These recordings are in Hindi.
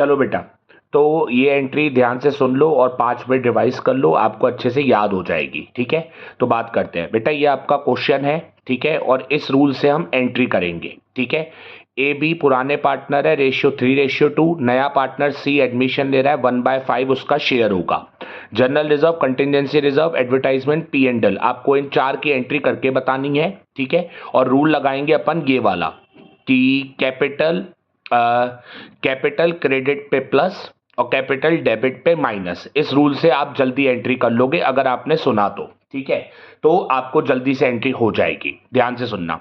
चलो बेटा, तो ये एंट्री ध्यान से सुन लो और 5 मिनट रिवाइज कर लो, आपको अच्छे से याद हो जाएगी। ठीक है, तो बात करते हैं बेटा, ये आपका क्वेश्चन है। ठीक है, और इस रूल से हम एंट्री करेंगे। ठीक है, ए बी पुराने पार्टनर है, रेशियो 3:2। नया पार्टनर सी एडमिशन ले रहा है, 1/5 उसका शेयर होगा। General reserve, contingency reserve, advertisement, P and L, आपको इन 4 की एंट्री करके बतानी है। ठीक है, और रूल लगाएंगे अपन ये वाला कि कैपिटल क्रेडिट पे प्लस और कैपिटल डेबिट पे माइनस। इस रूल से आप जल्दी एंट्री कर लोगे अगर आपने सुना तो। ठीक है, तो आपको जल्दी से एंट्री हो जाएगी। ध्यान से सुनना।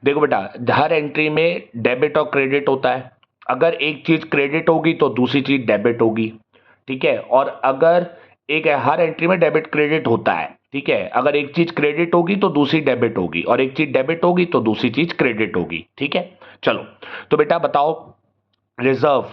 देखो बेटा, हर एंट्री में डेबिट और क्रेडिट होता है। अगर एक चीज क्रेडिट होगी तो दूसरी चीज डेबिट होगी। ठीक है, और अगर हर एंट्री में डेबिट क्रेडिट होता है। ठीक है, अगर एक चीज क्रेडिट होगी तो दूसरी डेबिट होगी, और एक चीज डेबिट होगी तो दूसरी चीज क्रेडिट होगी। ठीक है, चलो तो बेटा बताओ, रिजर्व,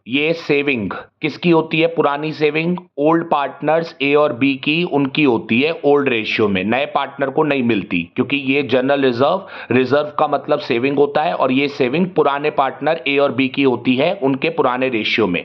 ये सेविंग किसकी होती है? पुरानी सेविंग ओल्ड पार्टनर्स ए और बी की, उनकी होती है ओल्ड रेशियो में, नए पार्टनर को नहीं मिलती, क्योंकि ये जनरल रिजर्व का मतलब सेविंग होता है, और ये सेविंग पुराने पार्टनर ए और बी की होती है, उनके पुराने रेशियो में।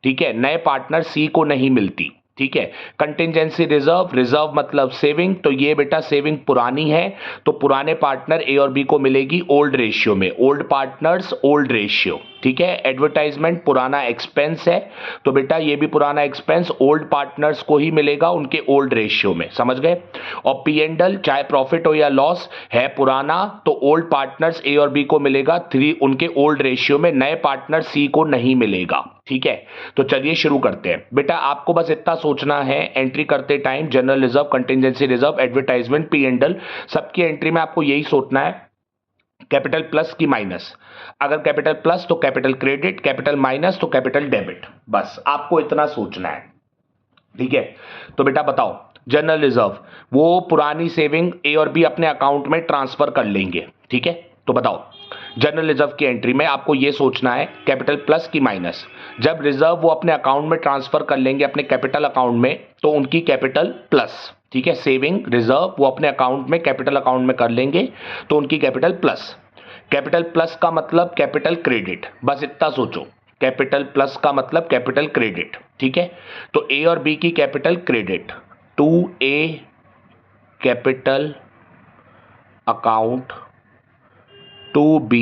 ठीक है, नए पार्टनर सी को नहीं मिलती। ठीक है, कंटिजेंसी रिजर्व मतलब सेविंग, तो ये बेटा सेविंग पुरानी है, तो पुराने पार्टनर ए और बी को मिलेगी ओल्ड रेशियो में, ओल्ड पार्टनर्स ओल्ड रेशियो। ठीक है, एडवर्टाइजमेंट पुराना एक्सपेंस है, तो बेटा ये भी पुराना एक्सपेंस ओल्ड पार्टनर्स को ही मिलेगा, उनके ओल्ड रेशियो में। समझ गए? और पी एंड एल, चाहे प्रॉफिट हो या लॉस, है पुराना, तो ओल्ड पार्टनर्स ए और बी को मिलेगा 3 उनके ओल्ड रेशियो में, नए पार्टनर सी को नहीं मिलेगा। ठीक है, तो चलिए शुरू करते हैं। बेटा आपको बस इतना सोचना है एंट्री करते time, general reserve, contingency reserve, advertisement, P and L, सबकी एंट्री में आपको यही सोचना है, कैपिटल प्लस की माइनस। अगर कैपिटल प्लस तो कैपिटल क्रेडिट, कैपिटल माइनस तो कैपिटल डेबिट। बस आपको इतना सोचना है। ठीक है, तो बेटा बताओ, जनरल रिजर्व, वो पुरानी सेविंग ए और बी अपने अकाउंट में ट्रांसफर कर लेंगे। ठीक है, तो बताओ जनरल रिजर्व की एंट्री में आपको यह सोचना है, कैपिटल प्लस की माइनस। जब रिजर्व वो अपने अकाउंट में ट्रांसफर कर लेंगे, अपने कैपिटल अकाउंट में, तो उनकी कैपिटल प्लस। ठीक है, सेविंग रिजर्व वो अपने अकाउंट में, कैपिटल अकाउंट में कर लेंगे, तो उनकी कैपिटल प्लस। कैपिटल प्लस का मतलब कैपिटल क्रेडिट, बस इतना सोचो, कैपिटल प्लस का मतलब कैपिटल क्रेडिट। ठीक है, तो ए और बी की capital credit, 2A capital account, 2B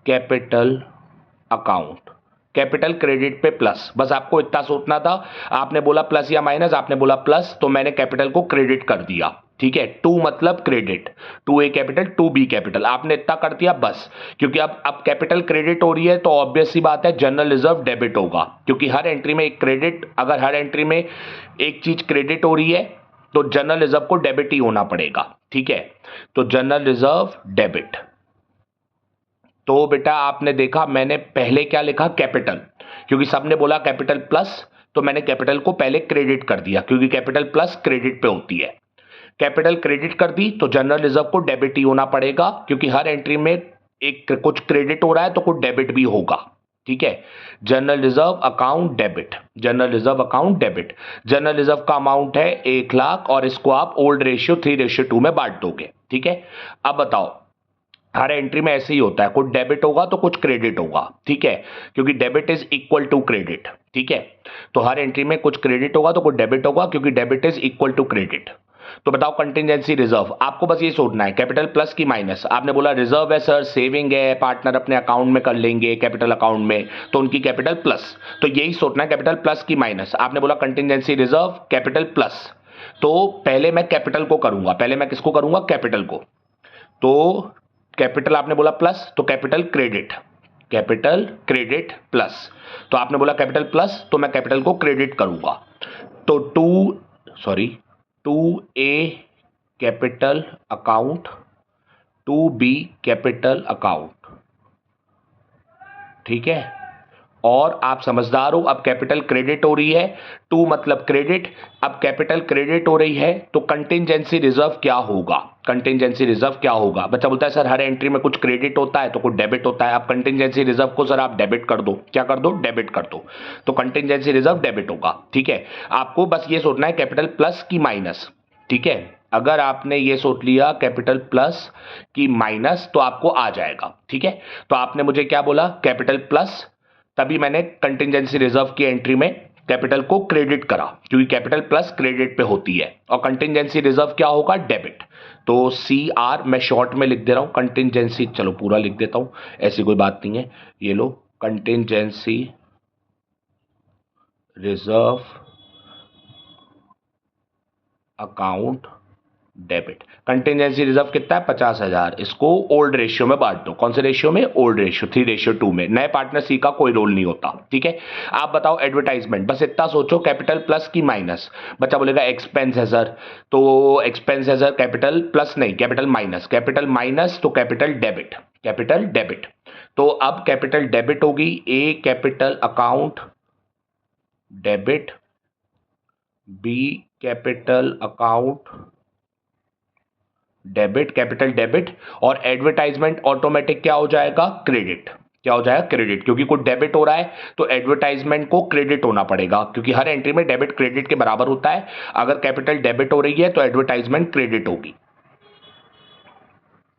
capital account, capital credit पे प्लस। बस आपको इतना सोचना था। आपने बोला प्लस या माइनस, आपने बोला प्लस, तो मैंने कैपिटल को क्रेडिट कर दिया। ठीक है, 2 मतलब credit, 2A capital 2B capital, आपने इतना कर दिया बस। क्योंकि अब कैपिटल क्रेडिट हो रही है, तो ऑब्वियस सी बात है जनरल रिजर्व डेबिट होगा, क्योंकि हर एंट्री में एक क्रेडिट, अगर हर एंट्री में एक चीज क्रेडिट हो रही है तो जनरल रिजर्व को डेबिट ही होना पड़ेगा। ठीक है, तो जनरल रिजर्व डेबिट। तो बेटा आपने देखा मैंने पहले क्या लिखा, कैपिटल, क्योंकि सबने बोला कैपिटल प्लस, तो मैंने कैपिटल को पहले क्रेडिट कर दिया, क्योंकि कैपिटल प्लस क्रेडिट पे होती है। कैपिटल क्रेडिट कर दी तो जनरल रिजर्व को डेबिट ही होना पड़ेगा, क्योंकि हर एंट्री में एक कुछ क्रेडिट हो रहा है तो कुछ डेबिट भी होगा। ठीक है, general reserve account debit, general reserve account debit. General reserve का अमाउंट है 1,00,000, और इसको आप ओल्ड रेशियो 3:2 में बांट दोगे। ठीक है, अब बताओ, हर एंट्री में ऐसे ही होता है, कुछ डेबिट होगा तो कुछ क्रेडिट होगा। ठीक है, क्योंकि debit is equal to credit. ठीक है, तो हर एंट्री में कुछ क्रेडिट होगा तो कुछ डेबिट होगा, क्योंकि debit is equal to credit. तो बताओ कंटिजेंसी रिजर्व, आपको बस ये सोचना है, कैपिटल प्लस की माइनस। आपने बोला रिजर्व है सर, सेविंग है, पार्टनर अपने अकाउंट में कर लेंगे कैपिटल अकाउंट में, तो उनकी कैपिटल प्लस, तो यही सोचना है, कैपिटल प्लस की माइनस। आपने बोला कंटिजेंसी रिजर्व कैपिटल प्लस, तो पहले मैं कैपिटल को करूंगा, पहले मैं किसको करूंगा, कैपिटल को। तो कैपिटल आपने बोला प्लस, तो capital credit, capital credit plus, तो आपने बोला कैपिटल प्लस, तो मैं कैपिटल को क्रेडिट करूंगा, तो 2A capital account, 2B capital account. ठीक है, और आप समझदार हो, अब कैपिटल क्रेडिट हो रही है, 2 मतलब क्रेडिट, अब कैपिटल क्रेडिट हो रही है, तो कंटिजेंसी रिजर्व क्या होगा, कंटिजेंसी रिजर्व क्या होगा? बच्चा बोलता है सर हर एंट्री में कुछ क्रेडिट होता है तो कुछ डेबिट होता है, अब कंटिजेंसी रिजर्व को सर आप डेबिट कर दो, क्या कर दो, डेबिट कर दो, तो कंटिजेंसी रिजर्व डेबिट होगा। ठीक है, आपको बस ये सोचना है कैपिटल प्लस की माइनस। ठीक है, अगर आपने ये सोच लिया कैपिटल प्लस की माइनस, तो आपको आ जाएगा। ठीक है, तो आपने मुझे क्या बोला, कैपिटल प्लस तभी मैंने कंटिंजेंसी रिजर्व की एंट्री में कैपिटल को क्रेडिट करा, क्योंकि कैपिटल प्लस क्रेडिट पे होती है, और कंटिंजेंसी रिजर्व क्या होगा, डेबिट। तो सी आर मैं शॉर्ट में लिख दे रहा हूं, कंटिंजेंसी, चलो पूरा लिख देता हूं, ऐसी कोई बात नहीं है, ये लो, contingency reserve account debit. Contingency reserve कितना है, 50,000। इसको ओल्ड रेशियो में बांट दो। कौन से रेशियो में, ओल्ड रेशियो, 3:2 में। नए पार्टनर सी का कोई रोल नहीं होता, ठीक है। आप बताओ एडवर्टाइजमेंट, बस इतना सोचो, कैपिटल प्लस की माइनस। बच्चा बोलेगा एक्सपेंस है सर, तो एक्सपेंस है सर, कैपिटल प्लस नहीं, कैपिटल माइनस, कैपिटल माइनस तो कैपिटल डेबिट, कैपिटल डेबिट। तो अब कैपिटल डेबिट होगी, A capital account debit, B capital account debit, capital debit, और एडवर्टाइजमेंट ऑटोमेटिक क्या हो जाएगा, क्रेडिट। क्या हो जाएगा, क्रेडिट, क्योंकि कुछ डेबिट हो रहा है तो एडवर्टाइजमेंट को क्रेडिट होना पड़ेगा, क्योंकि हर एंट्री में डेबिट क्रेडिट के बराबर होता है। अगर कैपिटल डेबिट हो रही है तो एडवर्टाइजमेंट क्रेडिट होगी,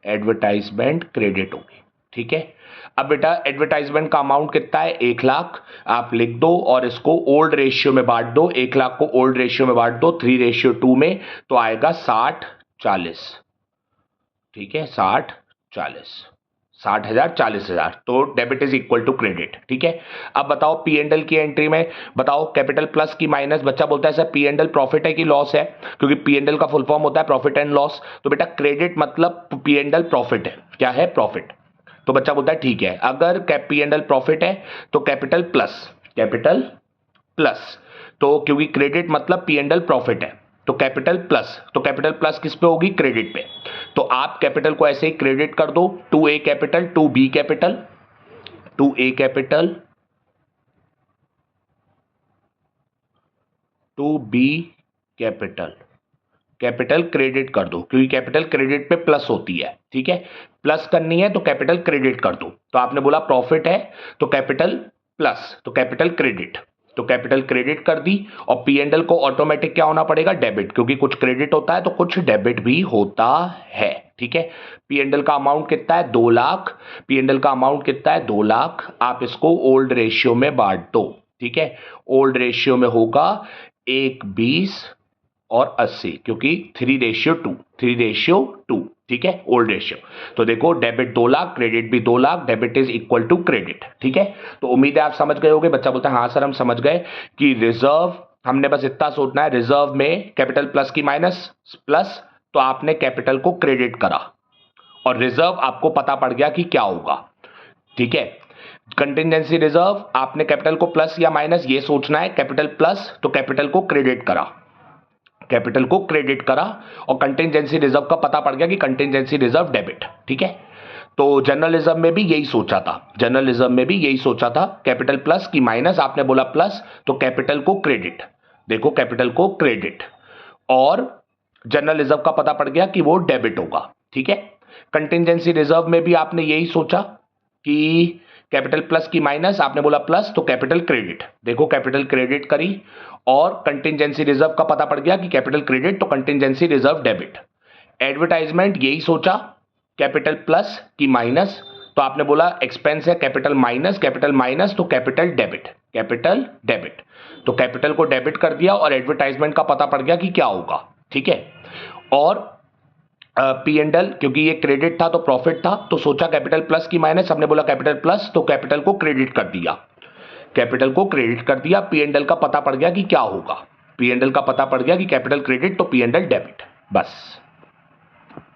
एडवर्टाइजमेंट क्रेडिट होगी, ठीक है। अब बेटा एडवर्टाइजमेंट का अमाउंट कितना है, 1,00,000, आप लिख दो और इसको ओल्ड रेशियो में बांट दो, 1,00,000 को ओल्ड रेशियो में बांट दो 3:2 में, तो आएगा 60:40, ठीक है, 60:40, 60,000 40,000, तो debit is equal to credit, ठीक है। अब बताओ पी एंड एल की एंट्री में, बताओ कैपिटल प्लस की माइनस। बच्चा बोलता है sir P and L profit है कि लॉस है, क्योंकि पी एंड एल का फुल फॉर्म होता है प्रॉफिट एंड लॉस। तो बेटा क्रेडिट मतलब पी एंड एल प्रॉफिट है, क्या है, प्रॉफिट। तो बच्चा बोलता है ठीक है, अगर पी एंड एल प्रॉफिट है तो कैपिटल प्लस, कैपिटल प्लस, तो क्योंकि क्रेडिट मतलब पी एंड एल प्रॉफिट है, तो कैपिटल प्लस, तो कैपिटल प्लस किस पे होगी, क्रेडिट पे। तो आप कैपिटल को ऐसे ही क्रेडिट कर दो, 2A capital, 2B capital, 2A capital, 2B capital, capital credit कर दो, क्योंकि कैपिटल क्रेडिट पे प्लस होती है, ठीक है। प्लस करनी है तो कैपिटल क्रेडिट कर दो। तो आपने बोला प्रॉफिट है तो कैपिटल प्लस, तो कैपिटल क्रेडिट, तो कैपिटल क्रेडिट कर दी। और पी एंड एल को ऑटोमेटिक क्या होना पड़ेगा, डेबिट, क्योंकि कुछ क्रेडिट होता है तो कुछ डेबिट भी होता है, ठीक है। पी एंड एल का अमाउंट कितना है, 2,00,000, पी एंड एल का अमाउंट कितना है, 2,00,000। आप इसको ओल्ड रेशियो में बांट दो, ठीक है। ओल्ड रेशियो में होगा 1:20 और 80, क्योंकि 3:2, 3:2, ठीक है, ओल्ड रेशियो। तो देखो डेबिट 2,00,000, क्रेडिट भी 2,00,000, debit is equal to credit, ठीक है। तो उम्मीद है आप समझ गए होंगे। बच्चा बोलता है हाँ सर हम समझ गए कि रिजर्व, हमने बस इतना सोचना है, रिजर्व में कैपिटल प्लस की माइनस प्लस, तो आपने कैपिटल को क्रेडिट करा और रिजर्व आपको पता पड़ गया कि क्या होगा, ठीक है। कंटिजेंसी रिजर्व आपने कैपिटल को प्लस या माइनस ये सोचना है, कैपिटल प्लस तो कैपिटल को क्रेडिट करा, कैपिटल को क्रेडिट करा, और कंटिजेंसी रिजर्व का पता पड़ गया कि कंटिजेंसी रिजर्व डेबिट, ठीक है। तो जर्नलिज्म में भी यही सोचा था, जर्नलिज्म में भी यही सोचा था, कैपिटल प्लस की माइनस, आपने बोला प्लस तो कैपिटल को क्रेडिट, देखो कैपिटल को क्रेडिट, और जर्नलिज्म का पता पड़ गया कि वो डेबिट होगा, ठीक है। कंटिजेंसी रिजर्व में भी आपने यही सोचा कि कैपिटल प्लस की माइनस, आपने बोला प्लस तो कैपिटल क्रेडिट, देखो कैपिटल क्रेडिट करी, और कंटिजेंसी रिजर्व का पता पड़ गया कि कैपिटल क्रेडिट तो कंटिजेंसी रिजर्व डेबिट। एडवर्टाइजमेंट यही सोचा, कैपिटल प्लस की माइनस, तो आपने बोला एक्सपेंस है, कैपिटल माइनस तो कैपिटल डेबिट, कैपिटल डेबिट, तो कैपिटल को डेबिट कर दिया और एडवर्टाइजमेंट का पता पड़ गया कि क्या होगा, ठीक है। और पी एंड एल क्योंकि ये क्रेडिट था तो प्रॉफिट था, तो सोचा कैपिटल प्लस की माइनस, हमने बोला कैपिटल प्लस तो कैपिटल को क्रेडिट कर दिया, कैपिटल को क्रेडिट कर दिया। पी एंड एल का पता पड़ गया कि क्या होगा, पी एंड एल का पता पड़ गया कि कैपिटल क्रेडिट तो पी एंड एल डेबिट, बस।